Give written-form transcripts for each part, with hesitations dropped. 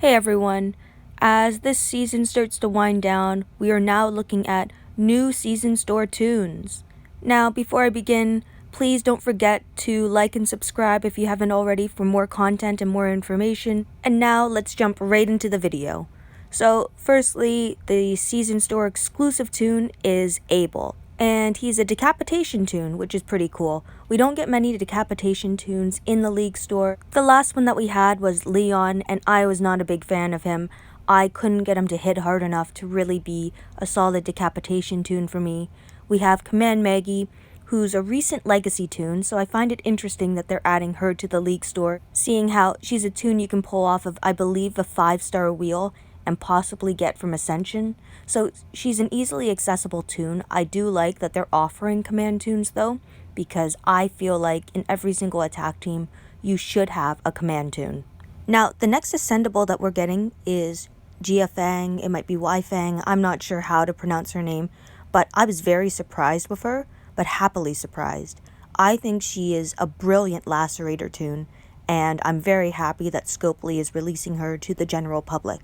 Hey everyone, as this season starts to wind down, we are now looking at new season store tunes. Now, before I begin, please don't forget to like and subscribe if you haven't already for more content and more information. And now let's jump right into the video. So, firstly, the season store exclusive tune is Abel. And he's a decapitation toon, which is pretty cool. We don't get many decapitation toons in the League store. The last one that we had was Leon, and I was not a big fan of him. I couldn't get him to hit hard enough to really be a solid decapitation toon for me. We have Command Maggie, who's a recent legacy toon, so I find it interesting that they're adding her to the League store, seeing how she's a toon you can pull off of, I believe, a 5-star wheel and possibly get from Ascension. So she's an easily accessible toon. I do like that they're offering command toons though, because I feel like in every single attack team, you should have a command toon. Now, the next ascendable that we're getting is Jiafeng. It might be Jiafeng. I'm not sure how to pronounce her name, but I was very surprised with her, but happily surprised. I think she is a brilliant lacerator toon, and I'm very happy that Scopely is releasing her to the general public.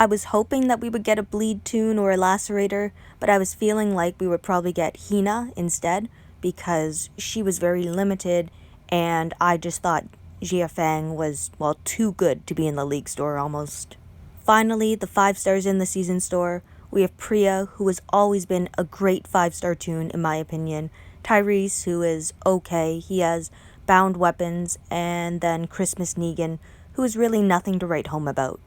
I was hoping that we would get a bleed toon or a lacerator, but I was feeling like we would probably get Hina instead, because she was very limited, and I just thought Jiafeng was, well, too good to be in the League store almost. Finally, the 5 stars in the season store, we have Priya, who has always been a great 5-star toon in my opinion, Tyrese, who is okay, he has bound weapons, and then Christmas Negan, who is really nothing to write home about.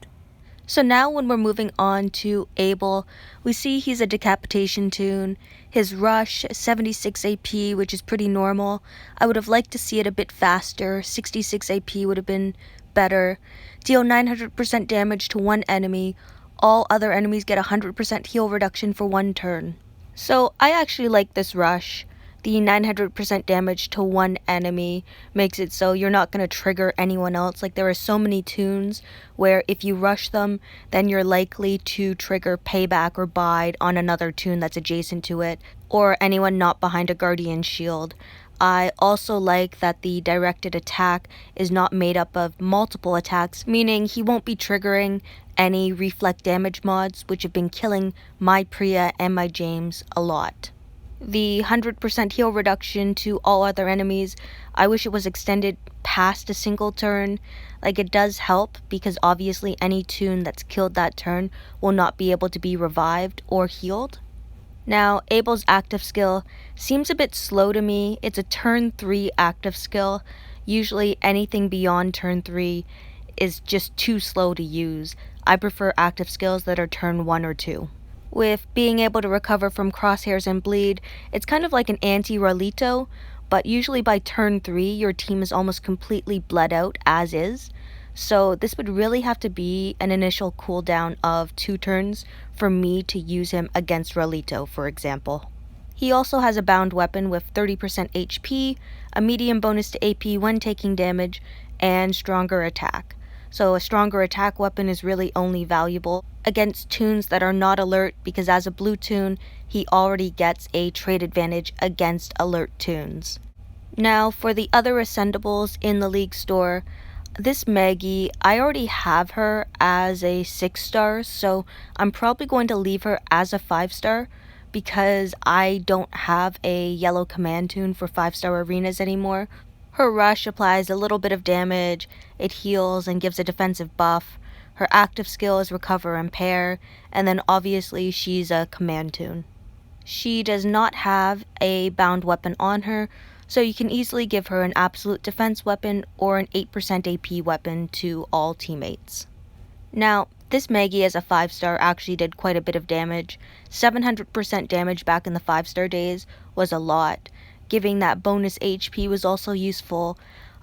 So now when we're moving on to Abel, we see he's a decapitation toon. His rush, 76 AP, which is pretty normal. I would have liked to see it a bit faster. 66 AP would have been better. Deal 900% damage to one enemy. All other enemies get 100% heal reduction for 1 turn. So I actually like this rush. The 900% damage to one enemy makes it so you're not going to trigger anyone else. Like, there are so many toons where if you rush them, then you're likely to trigger payback or bide on another toon that's adjacent to it, or anyone not behind a guardian shield. I also like that the directed attack is not made up of multiple attacks, meaning he won't be triggering any reflect damage mods, which have been killing my Priya and my James a lot. The 100% heal reduction to all other enemies, I wish it was extended past a single turn. Like, it does help because obviously any toon that's killed that turn will not be able to be revived or healed. Now, Abel's active skill seems a bit slow to me. It's a turn 3 active skill. Usually anything beyond turn 3 is just too slow to use. I prefer active skills that are turn 1 or 2. With being able to recover from crosshairs and bleed, it's kind of like an anti-Rolito, but usually by turn 3, your team is almost completely bled out as is. So this would really have to be an initial cooldown of 2 turns for me to use him against Rolito, for example. He also has a bound weapon with 30% HP, a medium bonus to AP when taking damage, and stronger attack. So a stronger attack weapon is really only valuable against toons that are not alert, because as a blue toon, he already gets a trade advantage against alert toons. Now, for the other ascendables in the League store, this Maggie, I already have her as a 6-star, so I'm probably going to leave her as a 5-star, because I don't have a yellow command toon for 5-star arenas anymore. Her rush applies a little bit of damage, it heals and gives a defensive buff. Her active skill is recover and pair, and then obviously she's a command toon. She does not have a bound weapon on her, so you can easily give her an absolute defense weapon or an 8% AP weapon to all teammates. Now, this Maggie as a 5-star actually did quite a bit of damage. 700% damage back in the 5-star days was a lot. Giving that bonus HP was also useful.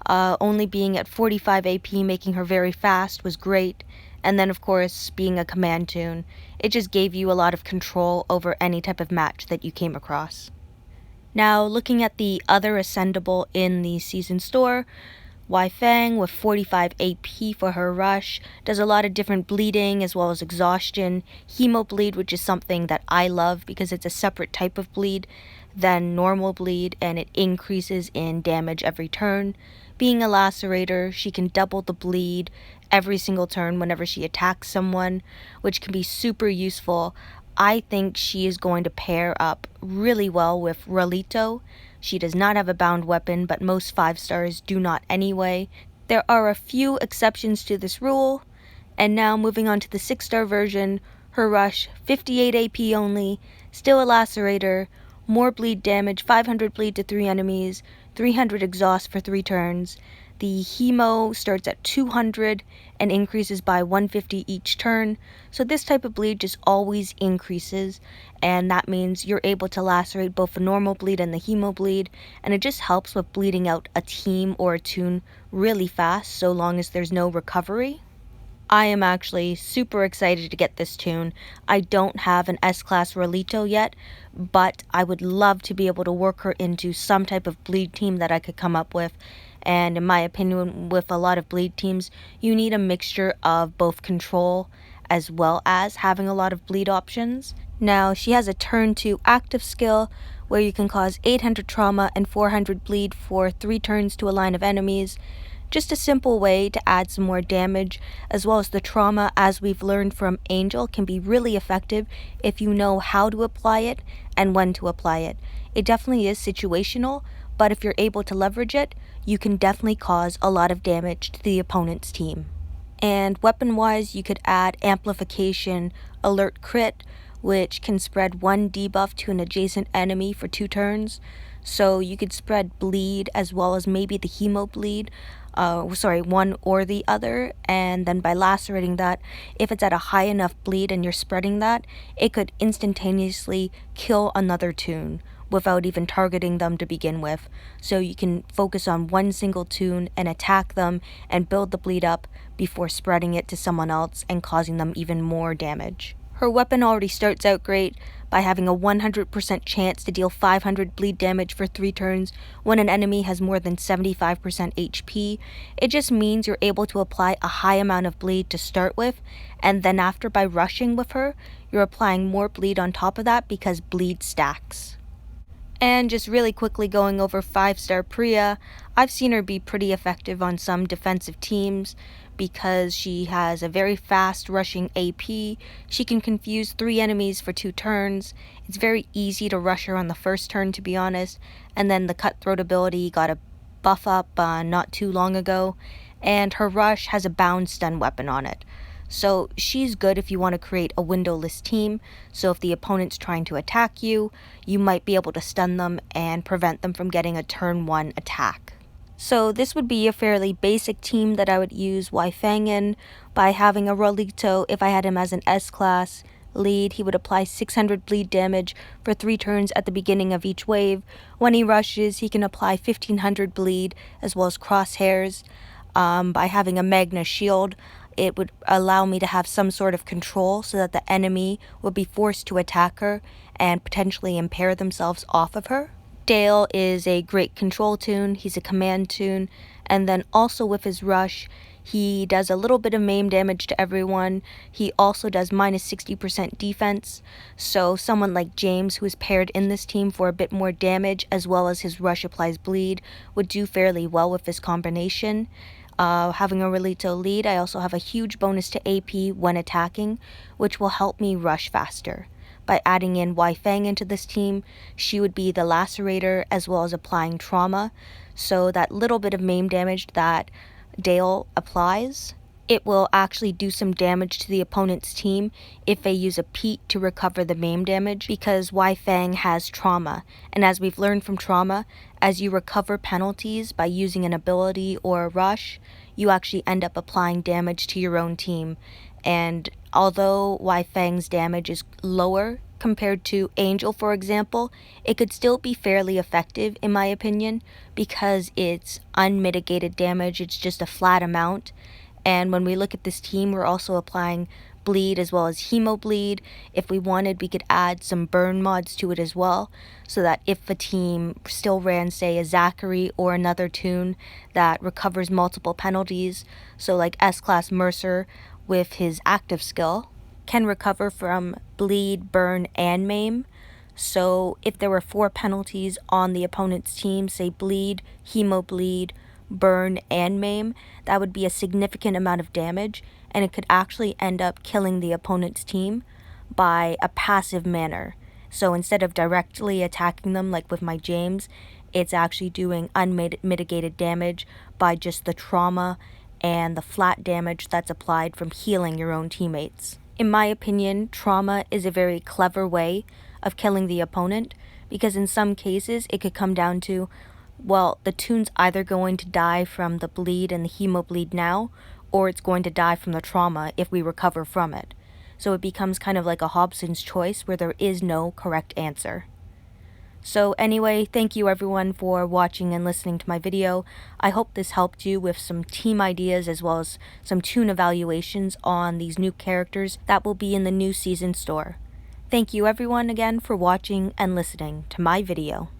Only being at 45 AP, making her very fast, was great. And then, of course, being a command toon, it just gave you a lot of control over any type of match that you came across. Now, looking at the other ascendable in the season store, Jiafeng with 45 AP for her rush, does a lot of different bleeding as well as exhaustion, hemo bleed, which is something that I love because it's a separate type of bleed than normal bleed, and it increases in damage every turn. Being a lacerator, she can double the bleed every single turn whenever she attacks someone, which can be super useful. I think she is going to pair up really well with Rolito. She does not have a bound weapon, but most 5 stars do not anyway. There are a few exceptions to this rule. And now moving on to the 6-star version, her rush, 58 AP only, still a lacerator, more bleed damage, 500 bleed to 3 enemies, 300 exhaust for 3 turns. The hemo starts at 200 and increases by 150 each turn, so this type of bleed just always increases, and that means you're able to lacerate both the normal bleed and the hemo bleed, and it just helps with bleeding out a team or a toon really fast so long as there's no recovery. I am actually super excited to get this toon. I don't have an S-Class Rolito yet, but I would love to be able to work her into some type of bleed team that I could come up with. And in my opinion, with a lot of bleed teams, you need a mixture of both control as well as having a lot of bleed options. Now, she has a turn 2 active skill where you can cause 800 trauma and 400 bleed for 3 turns to a line of enemies. Just a simple way to add some more damage, as well as the trauma, as we've learned from Angel, can be really effective if you know how to apply it and when to apply it. It definitely is situational, but if you're able to leverage it, you can definitely cause a lot of damage to the opponent's team. And weapon-wise, you could add Amplification, Alert Crit, which can spread 1 debuff to an adjacent enemy for 2 turns. So you could spread bleed as well as maybe the hemo bleed, one or the other, and then by lacerating that, if it's at a high enough bleed and you're spreading that, it could instantaneously kill another toon without even targeting them to begin with. So you can focus on one single toon and attack them and build the bleed up before spreading it to someone else and causing them even more damage. Her weapon already starts out great by having a 100% chance to deal 500 bleed damage for 3 turns when an enemy has more than 75% HP. It just means you're able to apply a high amount of bleed to start with, and then after, by rushing with her, you're applying more bleed on top of that because bleed stacks. And just really quickly going over 5-star Priya, I've seen her be pretty effective on some defensive teams because she has a very fast rushing AP, she can confuse 3 enemies for 2 turns, it's very easy to rush her on the first turn to be honest, and then the cutthroat ability got a buff up not too long ago, and her rush has a bound stun weapon on it. So she's good if you want to create a windowless team, so if the opponent's trying to attack you, you might be able to stun them and prevent them from getting a turn 1 attack. So this would be a fairly basic team that I would use Jiafeng in by having a Rolito. If I had him as an S-Class lead, he would apply 600 bleed damage for 3 turns at the beginning of each wave. When he rushes, he can apply 1500 bleed as well as crosshairs. By having a Magna shield, it would allow me to have some sort of control so that the enemy would be forced to attack her and potentially impair themselves off of her. Dale is a great control toon, he's a command toon, and then also with his rush, he does a little bit of maim damage to everyone. He also does minus 60% defense, so someone like James, who is paired in this team for a bit more damage as well as his rush applies bleed, would do fairly well with this combination. Having a Rolito lead, I also have a huge bonus to AP when attacking, which will help me rush faster. By adding in Jiafeng into this team, she would be the lacerator as well as applying trauma, so that little bit of maim damage that Dale applies, it will actually do some damage to the opponent's team if they use a Pete to recover the maim damage, because Jiafeng has trauma, and as we've learned from trauma, as you recover penalties by using an ability or a rush, you actually end up applying damage to your own team. And although Jiafeng's damage is lower compared to Angel, for example, it could still be fairly effective in my opinion because it's unmitigated damage, it's just a flat amount. And when we look at this team, we're also applying bleed as well as hemo bleed. If we wanted, we could add some burn mods to it as well, so that if a team still ran, say, a Zachary or another toon that recovers multiple penalties, so like S-Class Mercer with his active skill can recover from bleed, burn, and maim. So if there were 4 penalties on the opponent's team, say bleed, hemo bleed, burn, and maim, that would be a significant amount of damage, and it could actually end up killing the opponent's team by a passive manner. So instead of directly attacking them like with my James, it's actually doing unmitigated damage by just the trauma and the flat damage that's applied from healing your own teammates. In my opinion, trauma is a very clever way of killing the opponent, because in some cases it could come down to, well, the toon's either going to die from the bleed and the hemobleed now, or it's going to die from the trauma if we recover from it. So it becomes kind of like a Hobson's choice where there is no correct answer. So anyway, thank you everyone for watching and listening to my video. I hope this helped you with some team ideas as well as some toon evaluations on these new characters that will be in the new season store. Thank you everyone again for watching and listening to my video.